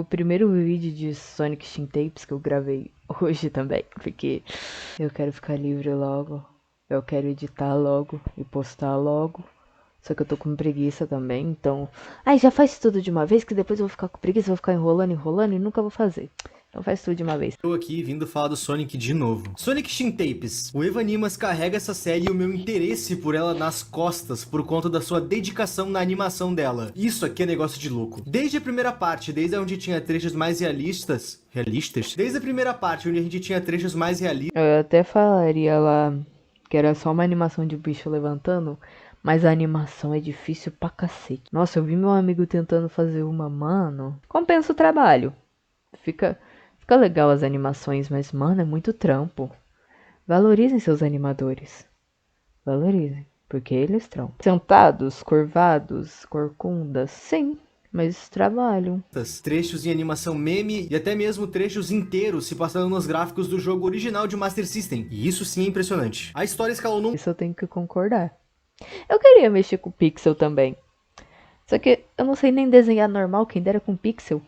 o primeiro vídeo de Sonic Steam Tapes que eu gravei hoje também, porque eu quero ficar livre logo, eu quero editar logo e postar logo. Só que eu tô com preguiça também, então... Ai, já faz tudo de uma vez, que depois eu vou ficar com preguiça, vou ficar enrolando e nunca vou fazer. Então faz tudo de uma vez. Eu aqui vindo falar do Sonic de novo. Sonic Steam Tapes. O Evanimas carrega essa série e o meu interesse por ela nas costas por conta da sua dedicação na animação dela. Isso aqui é negócio de louco. Desde a primeira parte, desde onde tinha trechos mais realistas... Realistas? Desde a primeira parte, onde a gente tinha trechos mais realistas... Eu até falaria lá que era só uma animação de bicho levantando, mas a animação é difícil pra cacete. Nossa, eu vi meu amigo tentando fazer uma, mano. Compensa o trabalho. Fica legal as animações, mas, mano, é muito trampo. Valorizem seus animadores. Valorizem, porque eles trampam. Sentados, curvados, corcundas, sim, mas trabalham. Trechos em animação meme e até mesmo trechos inteiros se passando nos gráficos do jogo original de Master System. E isso sim é impressionante. A história escalou num... Isso eu tenho que concordar. Eu queria mexer com pixel também. Só que eu não sei nem desenhar normal, quem dera com pixel.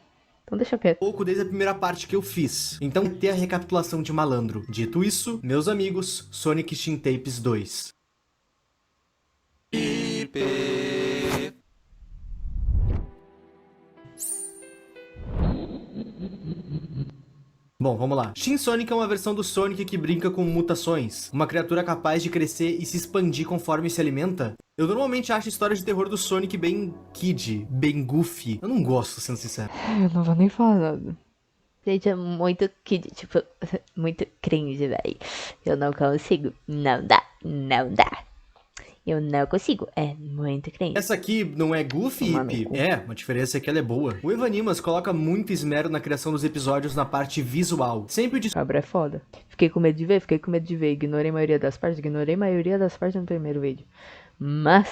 Então deixa quieto. pouco desde a primeira parte que eu fiz. Então ter a recapitulação de malandro. Dito isso, meus amigos, Sonic Steam Tapes 2. Bom, vamos lá. Shin Sonic é uma versão do Sonic que brinca com mutações. Uma criatura capaz de crescer e se expandir conforme se alimenta. Eu normalmente acho histórias de terror do Sonic bem kid, bem goofy. Eu não gosto, sendo sincero. Eu não vou nem falar nada. Gente, é muito kid, tipo, muito cringe, velho. Eu não consigo. Não dá, não dá. Eu não consigo. É muito cringe. Essa aqui não é goofy, Ip? É, a diferença é que ela é boa. O Evanimas coloca muito esmero na criação dos episódios na parte visual. Sempre de... Cabra é foda. Fiquei com medo de ver, ignorei a maioria das partes no primeiro vídeo. Mas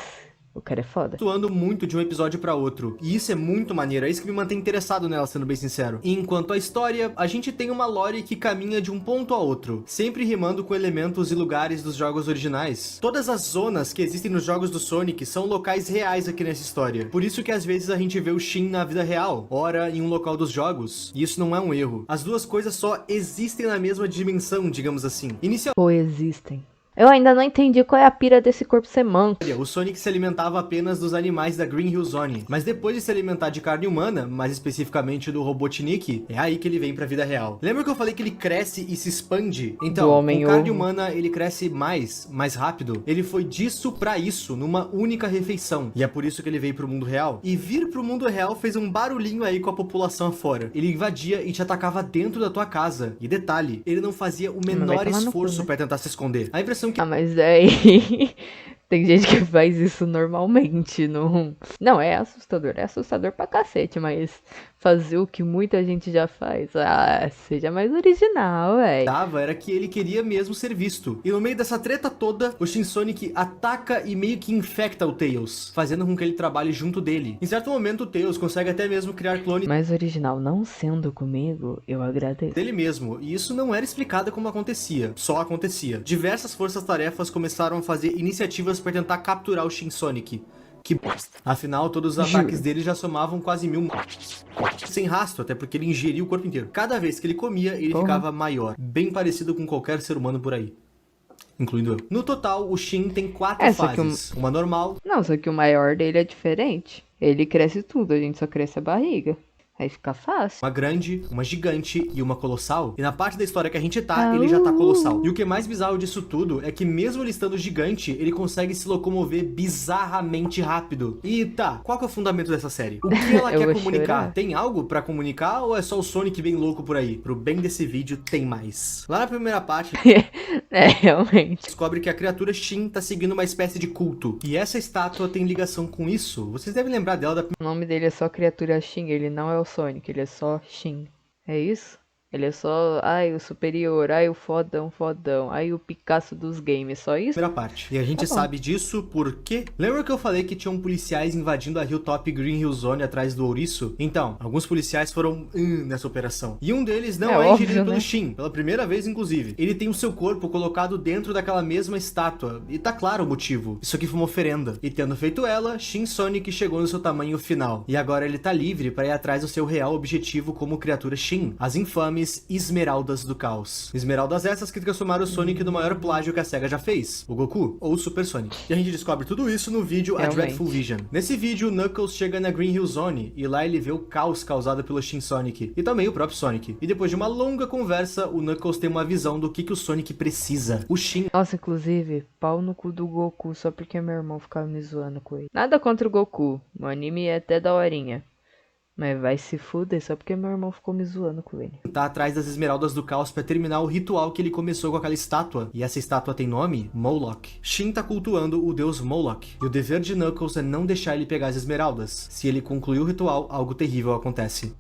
o cara é foda. Atuando muito de um episódio pra outro. E isso é muito maneiro, é isso que me mantém interessado nela, sendo bem sincero. E enquanto a história, a gente tem uma lore que caminha de um ponto a outro, sempre rimando com elementos e lugares dos jogos originais. Todas as zonas que existem nos jogos do Sonic são locais reais aqui nessa história. Por isso que às vezes a gente vê o Shin na vida real, ora em um local dos jogos. E isso não é um erro. As duas coisas só existem na mesma dimensão, digamos assim. Coexistem. Eu ainda não entendi qual é a pira desse corpo ser manco. O Sonic se alimentava apenas dos animais da Green Hill Zone, mas depois de se alimentar de carne humana, mais especificamente do Robotnik, é aí que ele vem pra vida real. Lembra que eu falei que ele cresce e se expande? Então, com carne humana ele cresce mais rápido. Ele foi disso pra isso, numa única refeição. E é por isso que ele veio pro mundo real. E vir pro mundo real fez um barulhinho aí com a população afora. Ele invadia e te atacava dentro da tua casa. E detalhe, ele não fazia o menor esforço pra tentar se esconder. A impressão que... Ah, mas aí tem gente que faz isso normalmente, não... Não, é assustador pra cacete, mas fazer o que muita gente já faz, seja mais original, velho. Era que ele queria mesmo ser visto. E no meio dessa treta toda, o Shin Sonic ataca e meio que infecta o Tails, fazendo com que ele trabalhe junto dele. Em certo momento, o Tails consegue até mesmo criar clones mais original não sendo comigo, eu agradeço. Dele mesmo, e isso não era explicado como acontecia, só acontecia. Diversas forças-tarefas começaram a fazer iniciativas para tentar capturar o Shin Sonic. Que bosta. Afinal, todos os ataques dele já somavam quase 1000 mortes. Sem rastro, até porque ele ingeria o corpo inteiro. Cada vez que ele comia, ele ficava maior. Bem parecido com qualquer ser humano por aí. Incluindo eu. No total, o Shin tem 4 fases. Uma normal. Não, só que o maior dele é diferente. Ele cresce tudo, a gente só cresce a barriga. Aí fica fácil. Uma grande, uma gigante e uma colossal. E na parte da história que a gente tá, ele já tá colossal. E o que é mais bizarro disso tudo é que mesmo ele estando gigante, ele consegue se locomover bizarramente rápido. E tá, qual que é o fundamento dessa série? O que ela quer comunicar? Chorar. Tem algo pra comunicar ou é só o Sonic bem louco por aí? Pro bem desse vídeo, tem mais. Lá na primeira parte... realmente. Descobre que a criatura Shin tá seguindo uma espécie de culto. E essa estátua tem ligação com isso. Vocês devem lembrar dela da... O nome dele é só criatura Shin, ele não é o Sonic, ele é só Shin. É isso? Ele é só, ai, o superior, ai, o fodão, fodão, ai, o Picasso dos games, só isso? Primeira parte. E a gente sabe disso porque... Lembra que eu falei que tinham policiais invadindo a Hilltop Green Hill Zone atrás do ouriço? Então, alguns policiais foram nessa operação. E um deles não é óbvio, ingerido né? pelo Shin, pela primeira vez inclusive. Ele tem o seu corpo colocado dentro daquela mesma estátua. E tá claro o motivo. Isso aqui foi uma oferenda. E tendo feito ela, Shin Sonic chegou no seu tamanho final. E agora ele tá livre para ir atrás do seu real objetivo como criatura Shin. As infames Esmeraldas do Caos. Esmeraldas essas que transformaram o Sonic no maior plágio que a SEGA já fez, o Goku, ou o Super Sonic. E a gente descobre tudo isso no vídeo A Dreadful Vision. Nesse vídeo, Knuckles chega na Green Hill Zone, e lá ele vê o caos causado pelo Shin Sonic, e também o próprio Sonic. E depois de uma longa conversa, o Knuckles tem uma visão do que o Sonic precisa. O Shin... Nossa, inclusive, pau no cu do Goku só porque meu irmão ficava me zoando com ele. Nada contra o Goku, o anime é até daorinha. Mas vai se fuder só porque meu irmão ficou me zoando com ele. Tá atrás das Esmeraldas do Caos pra terminar o ritual que ele começou com aquela estátua. E essa estátua tem nome? Moloch. Shin tá cultuando o deus Moloch. E o dever de Knuckles é não deixar ele pegar as esmeraldas. Se ele concluir o ritual, algo terrível acontece.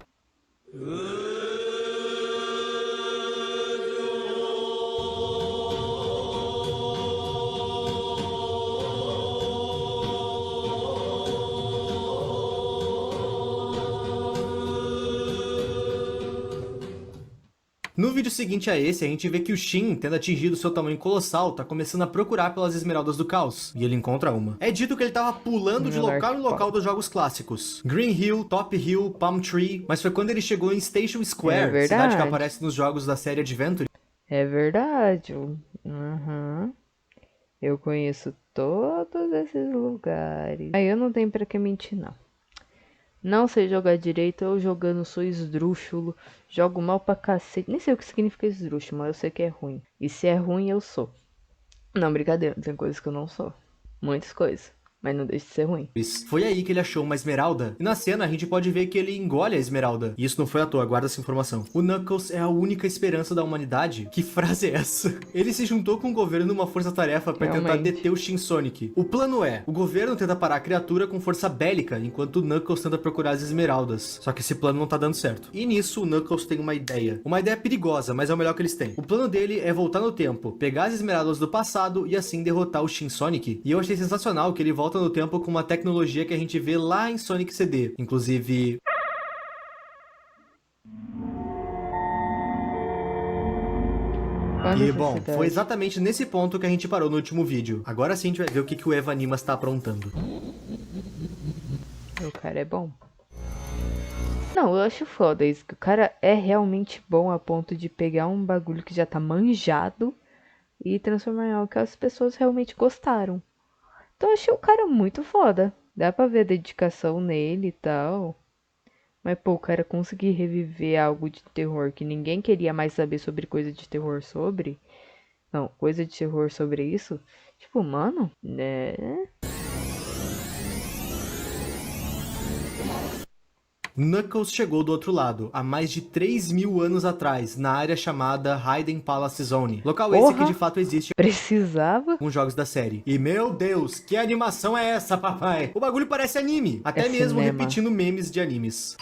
No vídeo seguinte a esse, a gente vê que o Shin, tendo atingido seu tamanho colossal, tá começando a procurar pelas Esmeraldas do Caos. E ele encontra uma. É dito que ele tava pulando de local em local dos jogos clássicos. Green Hill, Top Hill, Palm Tree. Mas foi quando ele chegou em Station Square, cidade que aparece nos jogos da série Adventure. É verdade. Eu conheço todos esses lugares. Aí eu não tenho pra que mentir, não. Não sei jogar direito, eu jogando sou esdrúxulo, jogo mal pra cacete. Nem sei o que significa esdrúxulo, mas eu sei que é ruim. E se é ruim, eu sou. Não, brincadeira, tem coisas que eu não sou. Muitas coisas. Mas não deixa de ser ruim. Foi aí que ele achou uma esmeralda. E na cena a gente pode ver que ele engole a esmeralda. E isso não foi à toa, guarda essa informação. O Knuckles é a única esperança da humanidade? Que frase é essa? Ele se juntou com o governo numa força-tarefa para tentar deter o Shin Sonic. O plano é, o governo tenta parar a criatura com força bélica, enquanto o Knuckles tenta procurar as esmeraldas. Só que esse plano não tá dando certo. E nisso o Knuckles tem uma ideia. Uma ideia perigosa, mas é o melhor que eles têm. O plano dele é voltar no tempo, pegar as esmeraldas do passado e assim derrotar o Shin Sonic. E eu achei sensacional que ele volta no tempo com uma tecnologia que a gente vê lá em Sonic CD. Inclusive... E bom, foi exatamente nesse ponto que a gente parou no último vídeo. Agora sim a gente vai ver o que o Eva Animas tá aprontando. O cara é bom. Não, eu acho foda isso, que o cara é realmente bom a ponto de pegar um bagulho que já tá manjado e transformar em algo que as pessoas realmente gostaram. Então eu achei o cara muito foda. Dá pra ver a dedicação nele e tal. Mas pô, o cara conseguir reviver algo de terror que ninguém queria mais saber sobre coisa de terror sobre. Não, coisa de terror sobre isso. Tipo, mano, né? Knuckles chegou do outro lado, há mais de 3.000 anos atrás, na área chamada Hidden Palace Zone. Local esse que de fato existe com jogos da série. E meu Deus, que animação é essa, papai? O bagulho parece anime, até mesmo repetindo memes de animes.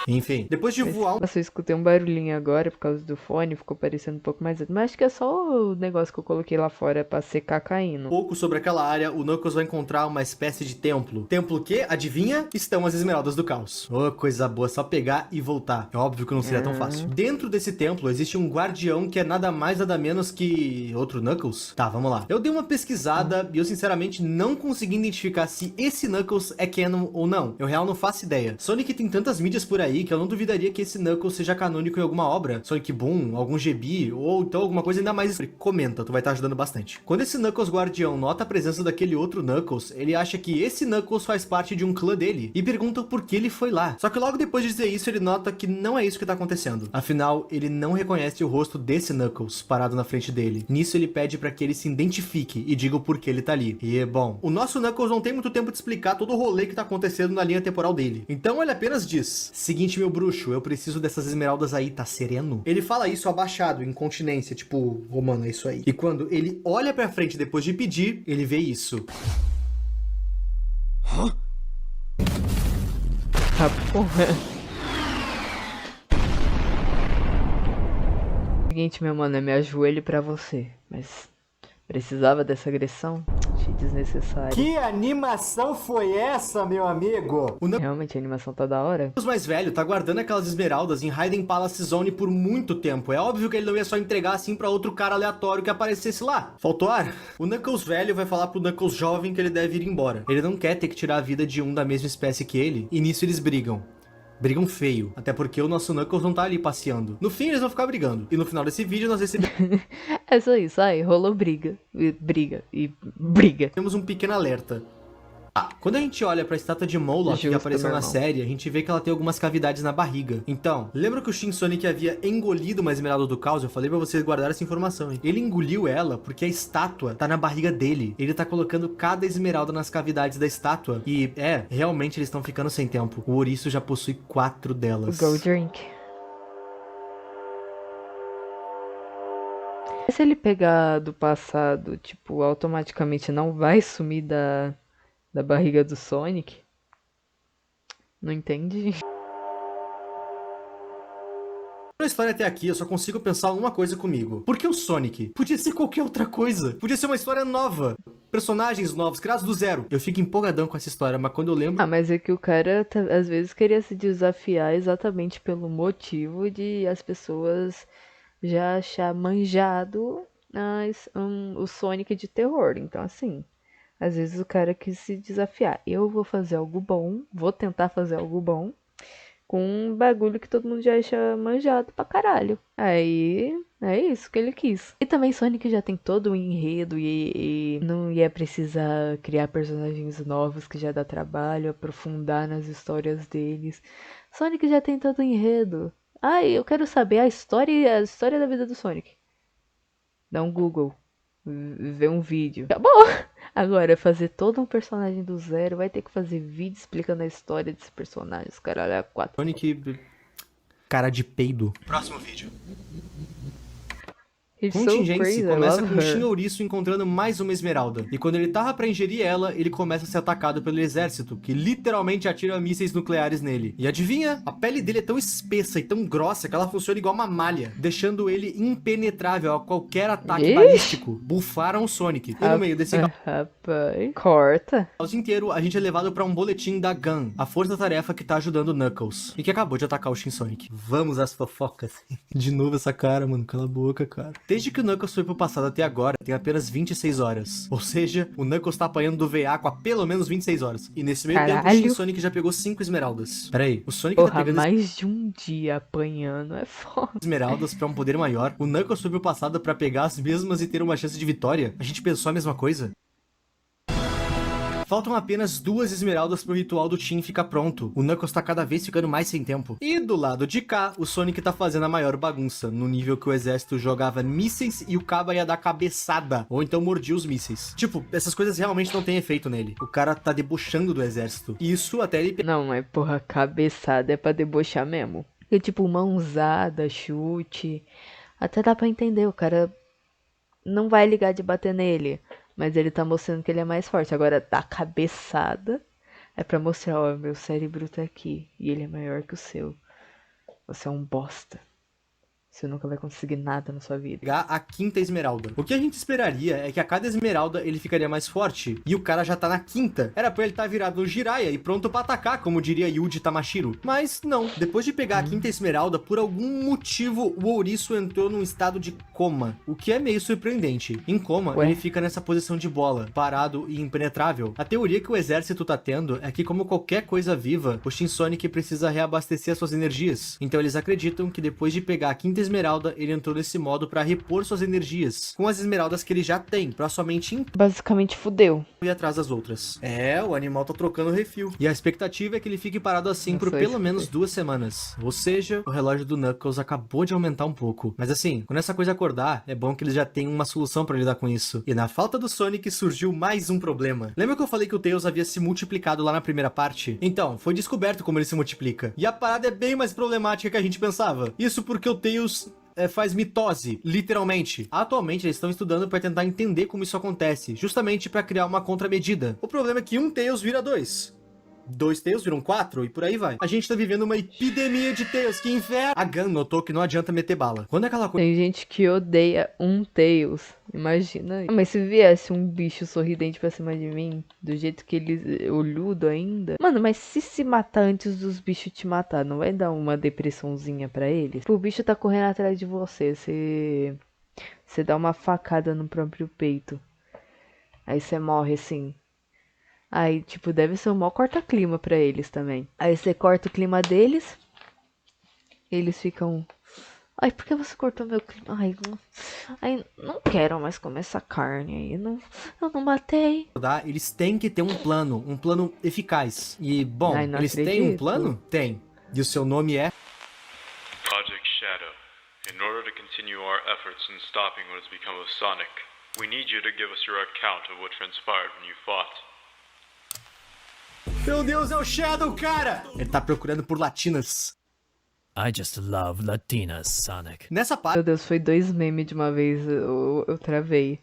Enfim, depois de voar... Nossa, eu escutei um barulhinho agora por causa do fone, ficou parecendo um pouco mais... Mas acho que é só o negócio que eu coloquei lá fora pra secar caindo. Pouco sobre aquela área, o Knuckles vai encontrar uma espécie de templo. Templo que, adivinha? Estão as Esmeraldas do Caos. Oh, coisa boa, só pegar e voltar. É óbvio que não seria tão fácil. Dentro desse templo existe um guardião que é nada mais nada menos que... outro Knuckles? Tá, vamos lá. Eu dei uma pesquisada e eu sinceramente não consegui identificar se esse Knuckles é canon ou não. Eu real não faço ideia. Sonic tem tantas mídias por aí que eu não duvidaria que esse Knuckles seja canônico em alguma obra, Sonic Boom, algum GB, ou então alguma coisa ainda mais... Comenta, tu vai estar ajudando bastante. Quando esse Knuckles Guardião nota a presença daquele outro Knuckles, ele acha que esse Knuckles faz parte de um clã dele, e pergunta por que ele foi lá. Só que logo depois de dizer isso, ele nota que não é isso que tá acontecendo. Afinal, ele não reconhece o rosto desse Knuckles parado na frente dele. Nisso ele pede pra que ele se identifique e diga o porquê ele tá ali. E, bom, o nosso Knuckles não tem muito tempo de explicar todo o rolê que tá acontecendo na linha temporal dele. Então ele apenas diz: seguinte, meu bruxo, eu preciso dessas esmeraldas aí, tá sereno? Ele fala isso abaixado, em continência, tipo, oh, mano, é isso aí. E quando ele olha pra frente depois de pedir, ele vê isso. Ah, porra. Seguinte, meu mano, eu me ajoelho pra você, mas precisava dessa agressão? Achei desnecessário. Que animação foi essa, meu amigo? Realmente, a animação tá da hora. O mais velho tá guardando aquelas esmeraldas em Hidden Palace Zone por muito tempo. É óbvio que ele não ia só entregar assim pra outro cara aleatório que aparecesse lá. Faltou ar? O Knuckles velho vai falar pro Knuckles jovem que ele deve ir embora. Ele não quer ter que tirar a vida de um da mesma espécie que ele, e nisso eles brigam. Brigam feio, até porque o nosso Knuckles não tá ali passeando. No fim, eles vão ficar brigando. E no final desse vídeo, nós recebemos É só isso, aí rolou briga, e briga, e briga. um pequeno alerta. Quando a gente olha pra estátua de Moloch que Justo, apareceu meu na irmão. série, a gente vê que ela tem algumas cavidades na barriga. Então, lembra que o Shin Sonic havia engolido uma esmeralda do caos? Eu falei pra vocês guardarem essa informação, hein? Ele engoliu ela porque a estátua tá na barriga dele. Ele tá colocando cada esmeralda nas cavidades da estátua. E, realmente eles estão ficando sem tempo. O ouriço já possui 4 delas. Go drink. Se ele pegar do passado, tipo, automaticamente não vai sumir da barriga do Sonic? Não entendi. Na história até aqui, eu só consigo pensar uma coisa comigo. Por que o Sonic? Podia ser qualquer outra coisa. Podia ser uma história nova. Personagens novos, criados do zero. Eu fico empolgadão com essa história, mas quando eu lembro... Ah, mas é que o cara às vezes queria se desafiar exatamente pelo motivo de as pessoas já achar manjado o Sonic de terror. Então, assim, às vezes o cara quis se desafiar. Eu vou fazer algo bom, vou tentar fazer algo bom com um bagulho que todo mundo já acha manjado pra caralho. Aí, é isso que ele quis. E também Sonic já tem todo o enredo e não ia precisar criar personagens novos que já dá trabalho, aprofundar nas histórias deles. Sonic já tem todo o enredo. Ai, eu quero saber a história da vida do Sonic. Dá um Google, vê um vídeo. Acabou! Agora, fazer todo um personagem do zero, vai ter que fazer vídeo explicando a história desses personagens. Caralho, é 4. Sonic... cara de peido. Próximo vídeo. He's O so contingente crazy, I começa love com o her. Shin Ouriço encontrando mais uma esmeralda. E quando ele tava pra ingerir ela, ele começa a ser atacado pelo exército, que literalmente atira mísseis nucleares nele. E adivinha? A pele dele é tão espessa e tão grossa que ela funciona igual uma malha, deixando ele impenetrável a qualquer ataque Ixi. balístico. Bufaram o Sonic. E no meio desse Rapaz, corta. caos inteiro, a gente é levado pra um boletim da GUN, a força-tarefa que tá ajudando o Knuckles, e que acabou de atacar o Shin Sonic. Vamos às fofocas. De novo essa cara, mano. Cala a boca, cara. Desde que o Knuckles foi pro passado até agora, tem apenas 26 horas. Ou seja, o Knuckles tá apanhando do veaco há pelo menos 26 horas. E nesse meio tempo, o Caralho. Shin Sonic já pegou 5 esmeraldas. Pera aí, o Sonic tá Porra, pegando mais de um dia apanhando é foda. esmeraldas pra um poder maior. O Knuckles foi pro passado pra pegar as mesmas e ter uma chance de vitória. A gente pensou a mesma coisa? Faltam apenas 2 esmeraldas pro ritual do Team ficar pronto. O Knuckles tá cada vez ficando mais sem tempo. E do lado de cá, o Sonic tá fazendo a maior bagunça, no nível que o exército jogava mísseis e o Kaba ia dar cabeçada, ou então mordia os mísseis. Tipo, essas coisas realmente não têm efeito nele. O cara tá debochando do exército. E isso até ele... Não, mas porra, cabeçada é pra debochar mesmo. E tipo, mãozada, chute. Até dá pra entender, o cara não vai ligar de bater nele. Mas ele tá mostrando que ele é mais forte. Agora, dar cabeçada é pra mostrar, ó, meu cérebro tá aqui. E ele é maior que o seu. Você é um bosta. Você nunca vai conseguir nada na sua vida. pegar a 5ª esmeralda. O que a gente esperaria é que a cada esmeralda ele ficaria mais forte, e o cara já tá na 5ª. Era pra ele estar virado no Jiraiya e pronto pra atacar, como diria Yuji Tamashiro. Mas não, depois de pegar a 5ª esmeralda, por algum motivo o ouriço entrou num estado de coma, o que é meio surpreendente. Em coma, Ué? ele fica nessa posição de bola, parado e impenetrável. A teoria que o exército tá tendo é que, como qualquer coisa viva, o Shin Sonic precisa reabastecer as suas energias. Então eles acreditam que depois de pegar a 5ª esmeralda, ele entrou nesse modo pra repor suas energias, com as esmeraldas que ele já tem, pra somente Basicamente fudeu. ir atrás das outras. É, o animal tá trocando refil. E a expectativa é que ele fique parado assim por Nossa, pelo isso menos foi. 2 semanas. Ou seja, o relógio do Knuckles acabou de aumentar um pouco. Mas assim, quando essa coisa acordar, é bom que eles já tenham uma solução pra lidar com isso. E na falta do Sonic surgiu mais um problema. Lembra que eu falei que o Tails havia se multiplicado lá na primeira parte? Então, foi descoberto como ele se multiplica. E a parada é bem mais problemática que a gente pensava. Isso porque o Tails faz mitose, literalmente. Atualmente eles estão estudando para tentar entender como isso acontece, justamente para criar uma contramedida. O problema é que um Tails vira 2. 2 Tails viram 4 e por aí vai. A gente tá vivendo uma epidemia de Tails, que inferno! A Gun notou que não adianta meter bala. Quando aquela coisa... Tem gente que odeia um Tails. Imagina aí. Mas se viesse um bicho sorridente pra cima de mim, do jeito que ele... olhudo ainda... Mano, mas se matar antes dos bichos te matar, não vai dar uma depressãozinha pra eles? O bicho tá correndo atrás de você, você dá uma facada no próprio peito. Aí você morre assim. Aí, tipo, deve ser um maior corta-clima pra eles também. Aí você corta o clima deles. Eles ficam... Ai, por que você cortou meu clima? Ai, não quero mais comer essa carne aí. Não, eu não matei. Eles têm que ter um plano eficaz. E, bom, Ai, não eles têm um acredito. plano? Tem. E o seu nome é... Project Shadow. In order to continue our efforts in stopping what has become of Sonic, we need you to give us your account of what transpired when you fought. Meu Deus, é o Shadow, cara! Ele tá procurando por latinas. I just love Latinas, Sonic. Nessa parte... Meu Deus, foi 2 memes de uma vez. Eu travei.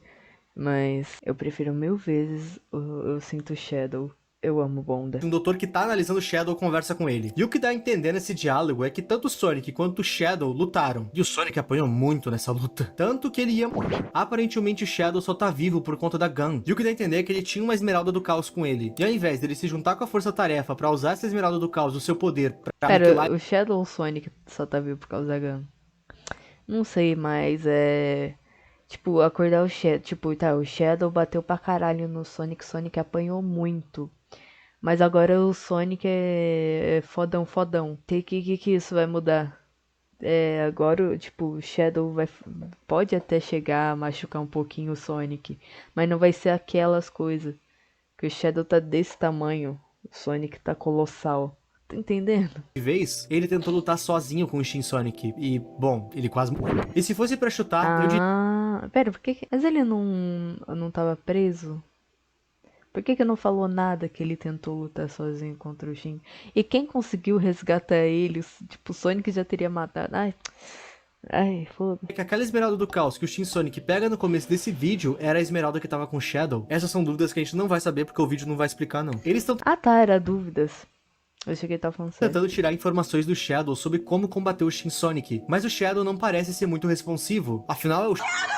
Mas eu prefiro 1000 vezes eu sinto Shadow. Eu amo Bonda. Um doutor que tá analisando o Shadow conversa com ele. E o que dá a entender nesse diálogo é que tanto o Sonic quanto o Shadow lutaram. E o Sonic apanhou muito nessa luta. Tanto que ele ia morrer. Aparentemente o Shadow só tá vivo por conta da Gun. E o que dá a entender é que ele tinha uma Esmeralda do Caos com ele. E ao invés dele se juntar com a Força Tarefa pra usar essa Esmeralda do Caos, o seu poder pra aniquilar... O Shadow ou o Sonic só tá vivo por causa da Gun? Não sei, mas tipo, acordar o Shadow... Tipo, tá, o Shadow bateu pra caralho no Sonic. Sonic apanhou muito. Mas agora o Sonic é fodão. Que isso vai mudar? Agora, tipo, o Shadow pode até chegar a machucar um pouquinho o Sonic. Mas não vai ser aquelas coisas. Que o Shadow tá desse tamanho. O Sonic tá colossal. Tá entendendo? De vez, ele tentou lutar sozinho com o Shin Sonic. E, bom, ele quase morreu. E se fosse pra chutar, eu diria... Pera, por que... Mas ele não tava preso? Por que não falou nada que ele tentou lutar sozinho contra o Shin? E quem conseguiu resgatar ele? Tipo, o Sonic já teria matado. Ai, foda. que aquela Esmeralda do Caos que o Shin Sonic pega no começo desse vídeo era a Esmeralda que tava com o Shadow. Essas são dúvidas que a gente não vai saber porque o vídeo não vai explicar, não. Eles estão Era dúvidas. Eu achei que ele tava falando sério. tentando tirar informações do Shadow sobre como combater o Shin Sonic, mas o Shadow não parece ser muito responsivo. Afinal,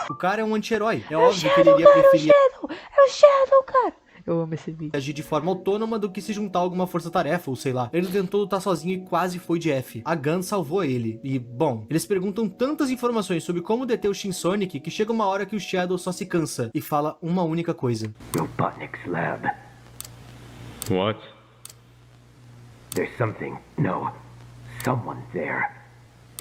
o cara é um anti-herói. É óbvio que ele iria preferir É o Shadow, cara! Eu amo esse vídeo. agir de forma autônoma do que se juntar a alguma força-tarefa, ou sei lá. Ele tentou lutar sozinho e quase foi de F. A Gun salvou ele. E, bom, eles perguntam tantas informações sobre como deter o Shin Sonic que chega uma hora que o Shadow só se cansa e fala uma única coisa. Robotnik's lab. What? There's something. No. Someone there.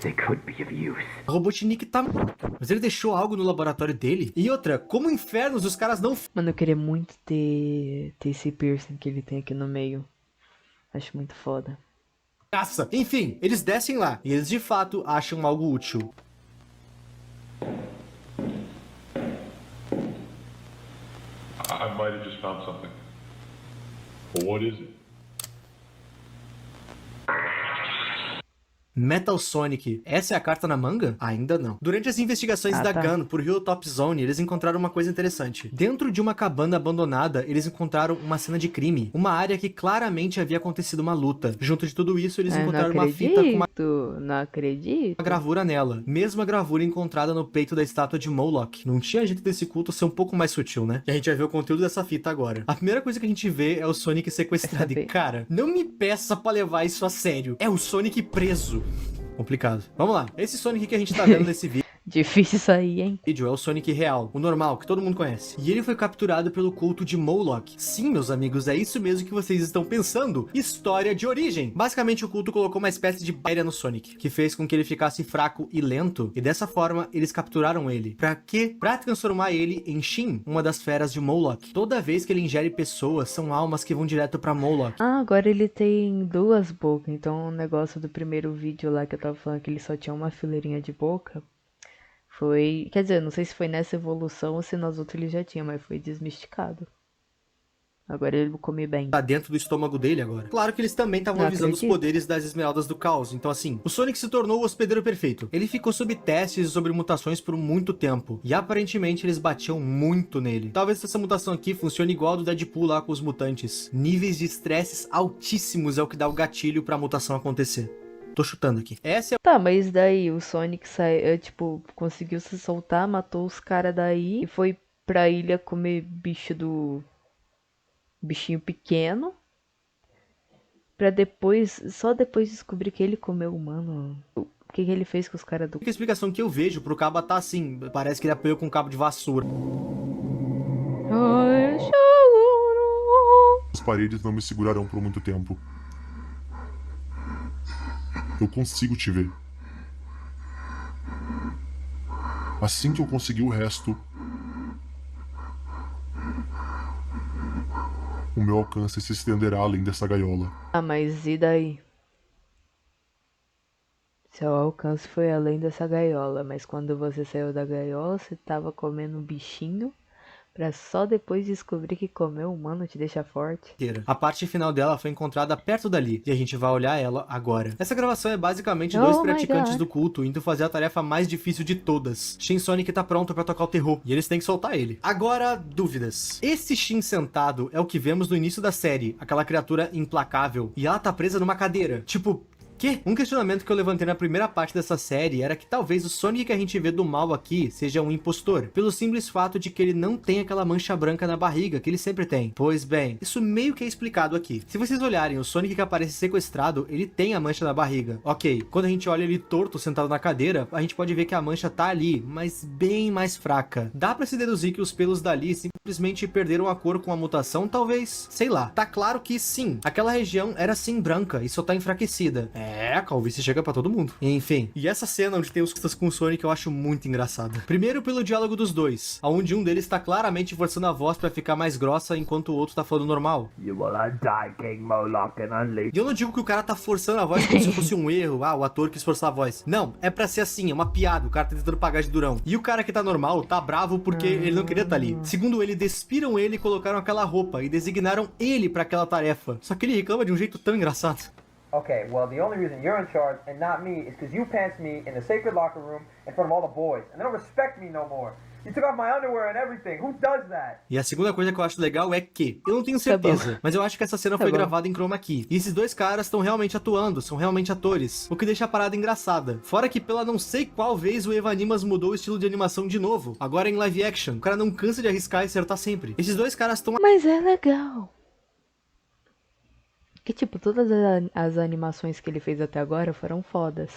They could be of use. O Robotnik tá morto, mas ele deixou algo no laboratório dele. E outra, como infernos os caras não... Mano, eu queria muito ter esse piercing que ele tem aqui no meio. Acho muito foda. Caça. Enfim, eles descem lá e eles de fato acham algo útil. I might have just found something. But what is it? Metal Sonic. Essa é a carta na manga? Ainda não. Durante as investigações da Gun por Hilltop Zone, eles encontraram uma coisa interessante. Dentro de uma cabana abandonada, eles encontraram uma cena de crime. Uma área que claramente havia acontecido uma luta. Junto de tudo isso, eles encontraram uma fita com uma... Não acredito. Uma gravura nela. Mesma gravura encontrada no peito da estátua de Moloch. Não tinha jeito desse culto ser um pouco mais sutil, né? E a gente vai ver o conteúdo dessa fita agora. A primeira coisa que a gente vê é o Sonic sequestrado. E, cara, não me peça pra levar isso a sério. É o Sonic preso. Complicado. Vamos lá. Esse Sonic que a gente tá vendo nesse vídeo Difícil isso aí, hein? é o Sonic real, o normal, que todo mundo conhece. E ele foi capturado pelo culto de Moloch. Sim, meus amigos, é isso mesmo que vocês estão pensando. História de origem. Basicamente, o culto colocou uma espécie de bactéria no Sonic, que fez com que ele ficasse fraco e lento. E dessa forma, eles capturaram ele. Pra quê? Pra transformar ele em Shin, uma das feras de Moloch. Toda vez que ele ingere pessoas, são almas que vão direto pra Moloch. Agora ele tem 2 bocas. Então o negócio do primeiro vídeo lá que eu tava falando que ele só tinha uma fileirinha de boca... Foi... Quer dizer, não sei se foi nessa evolução ou se nas outras ele já tinha, mas foi desmisticado. Agora ele vai comer bem. Tá dentro do estômago dele agora. Claro que eles também estavam Não avisando os acredito. poderes das Esmeraldas do Caos. Então assim, o Sonic se tornou o hospedeiro perfeito. Ele ficou sob testes sobre mutações por muito tempo. E aparentemente eles batiam muito nele. Talvez essa mutação aqui funcione igual a do Deadpool lá com os mutantes. Níveis de estresses altíssimos é o que dá o gatilho pra mutação acontecer. Tô chutando aqui. Essa é Tá, mas daí o Sonic tipo, conseguiu se soltar, matou os caras daí e foi pra ilha comer bichinho pequeno. Pra depois, só depois descobrir que ele comeu humano. O que ele fez com os caras do... a explicação que eu vejo pro Caba tá assim. Parece que ele apanhou com um cabo de vassoura. Ai, choro. As paredes não me segurarão por muito tempo. Eu consigo te ver. Assim que eu conseguir o resto, o meu alcance se estenderá além dessa gaiola. Ah, mas e daí? Seu alcance foi além dessa gaiola, mas quando você saiu da gaiola, você tava comendo um bichinho pra só depois descobrir que comer humano te deixa forte. A parte final dela foi encontrada perto dali, e a gente vai olhar ela agora. Essa gravação é basicamente Oh dois my praticantes God. do culto indo fazer a tarefa mais difícil de todas. Shin Sonic tá pronto pra tocar o terror, e eles têm que soltar ele. Agora, dúvidas. Esse Shin sentado é o que vemos no início da série, aquela criatura implacável, e ela tá presa numa cadeira. Tipo... que? Um questionamento que eu levantei na primeira parte dessa série era que talvez o Sonic que a gente vê do mal aqui seja um impostor, pelo simples fato de que ele não tem aquela mancha branca na barriga que ele sempre tem. Pois bem, isso meio que é explicado aqui. Se vocês olharem, o Sonic que aparece sequestrado, ele tem a mancha na barriga. Ok, quando a gente olha ele torto, sentado na cadeira, a gente pode ver que a mancha tá ali, mas bem mais fraca. Dá pra se deduzir que os pelos dali simplesmente perderam a cor com a mutação, talvez? Sei lá. Tá claro que sim, aquela região era sim branca e só tá enfraquecida. A calvície chega pra todo mundo. Enfim, e essa cena onde tem os custas com o Sonic eu acho muito engraçada. Primeiro pelo diálogo dos dois, onde um deles tá claramente forçando a voz pra ficar mais grossa enquanto o outro tá falando normal. You will die, King Moloch, and unleash. E eu não digo que o cara tá forçando a voz como se fosse um erro, o ator quis forçar a voz. Não, é pra ser assim, é uma piada, o cara tá tentando pagar de durão. E o cara que tá normal tá bravo porque ele não queria tá ali. Segundo ele, despiram ele e colocaram aquela roupa e designaram ele pra aquela tarefa. Só que ele reclama de um jeito tão engraçado. Okay, well, the only reason you're in charge and not me is because you pants me in the sacred locker room in front of all the boys, and they don't respect me no more. You took off my underwear and everything. Who does that? E a segunda coisa que eu acho legal é que, eu não tenho certeza, mas eu acho que essa cena foi gravada em chroma key. E esses dois caras estão realmente atuando, são realmente atores, o que deixa a parada engraçada. Fora que pela não sei qual vez o Eva Animas mudou o estilo de animação de novo, agora em live action. O cara não cansa de arriscar e acertar sempre. Esses dois caras estão... Mas é legal. Que, tipo, todas as animações que ele fez até agora foram fodas.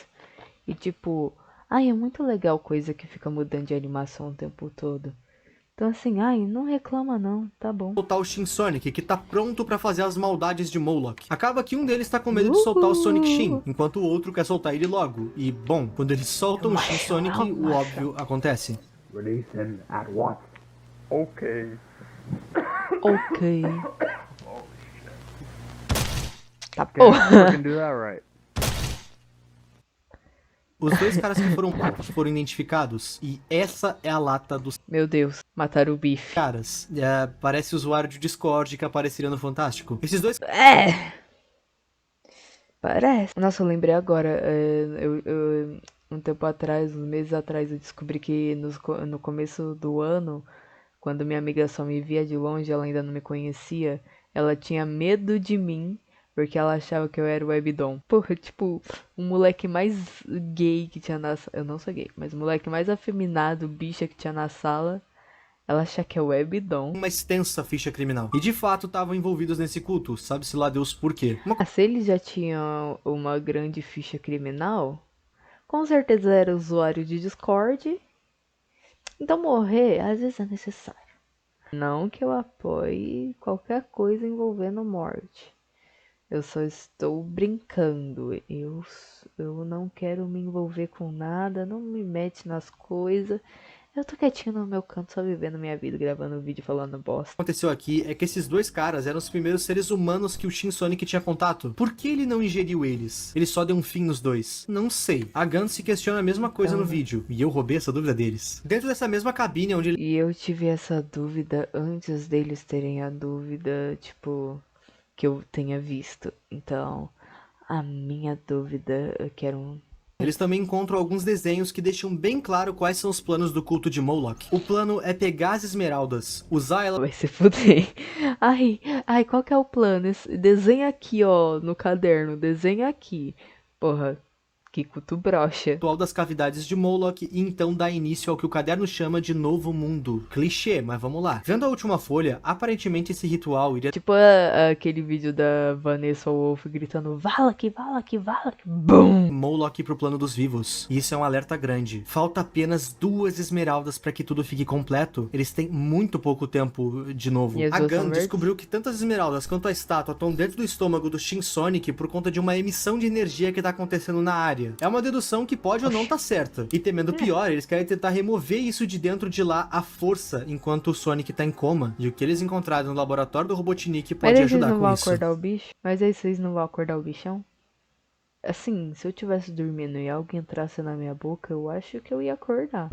E, tipo, ai, é muito legal coisa que fica mudando de animação o tempo todo. Então, assim, ai, não reclama não, tá bom. Soltar o Shin Sonic, que tá pronto pra fazer as maldades de Moloch. Acaba que um deles tá com medo de soltar o Sonic Shin, enquanto o outro quer soltar ele logo. E, bom, quando eles soltam o Shin Sonic, o óbvio acontece. Release him at once. Okay. Ok. Tá porra. do that right. Os dois caras que foram identificados, e essa é a lata dos Meu Deus, mataram o bife. caras. Parece usuário de Discord que apareceria no Fantástico. Esses dois É! Parece. Nossa, eu lembrei agora. Um tempo atrás, uns meses atrás, eu descobri que no começo do ano, quando minha amiga só me via de longe, ela ainda não me conhecia, ela tinha medo de mim, porque ela achava que eu era o Webdom. Porra, tipo, o moleque mais gay que tinha na sala. Eu não sou gay, mas o moleque mais afeminado, bicha que tinha na sala. Ela acha que é o Webdom. uma extensa ficha criminal. E de fato estavam envolvidos nesse culto, sabe-se lá Deus por quê. Ah, se ele já tinha uma grande ficha criminal, com certeza era usuário de Discord. Então morrer, às vezes é necessário. Não que eu apoie qualquer coisa envolvendo morte. Eu só estou brincando. Eu não quero me envolver com nada, não me mete nas coisas. Eu tô quietinho no meu canto, só vivendo minha vida, gravando vídeo, falando bosta. Aconteceu aqui é que esses dois caras eram os primeiros seres humanos que o Shin Sonic tinha contato. Por que ele não ingeriu eles? Ele só deu um fim nos dois? Não sei. A Gun se questiona a mesma coisa no vídeo, e eu roubei essa dúvida deles. Dentro dessa mesma cabine onde ele... E eu tive essa dúvida antes deles terem a dúvida, tipo, que eu tenha visto. Então, a minha dúvida, eu quero Eles também encontram alguns desenhos que deixam bem claro quais são os planos do culto de Moloch. O plano é pegar as esmeraldas, usar elas... Vai se fuder. Ai, qual que é o plano? Desenha aqui, ó, no caderno. Desenha aqui. Porra, que culto broxa. das cavidades de Moloch e então dá início ao que o caderno chama de Novo Mundo. Clichê, mas vamos lá. Vendo a última folha, aparentemente esse ritual iria... Tipo aquele vídeo da Vanessa Wolff gritando Valak, Valak, Valak, BUM! Moloch pro plano dos vivos. E isso é um alerta grande. Falta apenas 2 esmeraldas para que tudo fique completo. Eles têm muito pouco tempo de novo. E as A duas são Gun verdes? descobriu que tanto as esmeraldas quanto a estátua estão dentro do estômago do Shin Sonic por conta de uma emissão de energia que tá acontecendo na área. É uma dedução que pode ou não tá certa. E temendo pior, eles querem tentar remover isso de dentro de lá à força, enquanto o Sonic tá em coma. E o que eles encontraram no laboratório do Robotnik pode Mas aí ajudar vocês não com vão isso. acordar o bicho? Mas aí vocês não vão acordar o bichão? Assim, se eu tivesse dormindo e algo entrasse na minha boca, eu acho que eu ia acordar.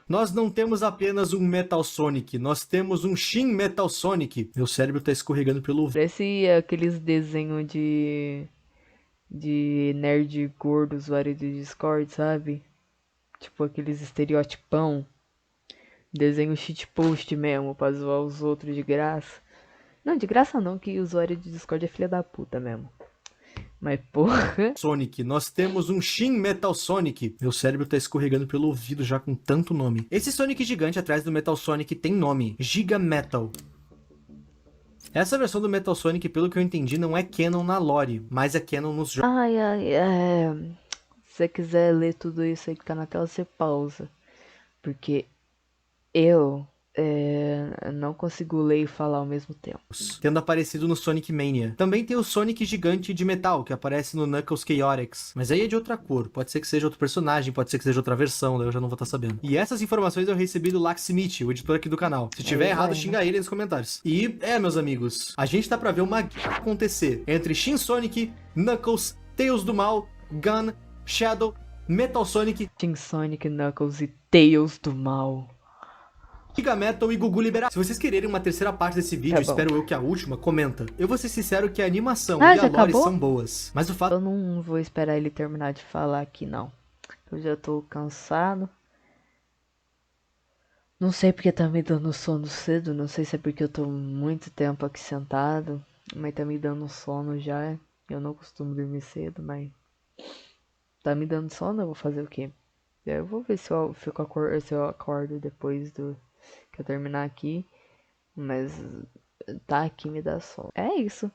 Nós não temos apenas um Metal Sonic, nós temos um Shin Metal Sonic. Meu cérebro tá escorregando pelo ouvido. Parece aqueles desenhos de nerd gordo usuário de Discord, sabe? Tipo aqueles estereotipão. Desenho shitpost mesmo, pra zoar os outros de graça. Não, de graça não, que o usuário de Discord é filha da puta mesmo. Mas porra. Sonic, nós temos um Shin Metal Sonic. Meu cérebro tá escorregando pelo ouvido já com tanto nome. Esse Sonic gigante atrás do Metal Sonic tem nome, Giga Metal. Essa versão do Metal Sonic, pelo que eu entendi, não é canon na lore, mas é canon nos jogos. Se você quiser ler tudo isso aí que tá na tela, você pausa. Porque eu não consigo ler e falar ao mesmo tempo. Tendo aparecido no Sonic Mania. Também tem o Sonic gigante de metal, que aparece no Knuckles Chaotix. Mas aí é de outra cor. Pode ser que seja outro personagem, pode ser que seja outra versão, daí eu já não vou estar sabendo. E essas informações eu recebi do Laximite, o editor aqui do canal. Se tiver errado, xinga ele nos comentários. E, meus amigos, a gente tá pra ver uma guerra acontecer entre Shin Sonic, Knuckles, Tails do Mal, Gun, Shadow, Metal Sonic, Shin Sonic, Knuckles e Tails do Mal. Giga Metal e Gugu Liberado. Se vocês quererem uma terceira parte desse vídeo, espero eu que a última, comenta. Eu vou ser sincero que a animação e a já lore acabou? são boas. Mas o fato... Eu não vou esperar ele terminar de falar aqui, não. Eu já tô cansado. Não sei porque tá me dando sono cedo. Não sei se é porque eu tô muito tempo aqui sentado. Mas tá me dando sono já. Eu não costumo dormir cedo, mas... Tá me dando sono, eu vou fazer o quê? Eu vou ver se eu acordo depois que eu terminar aqui. Mas tá aqui me dá sono. É isso.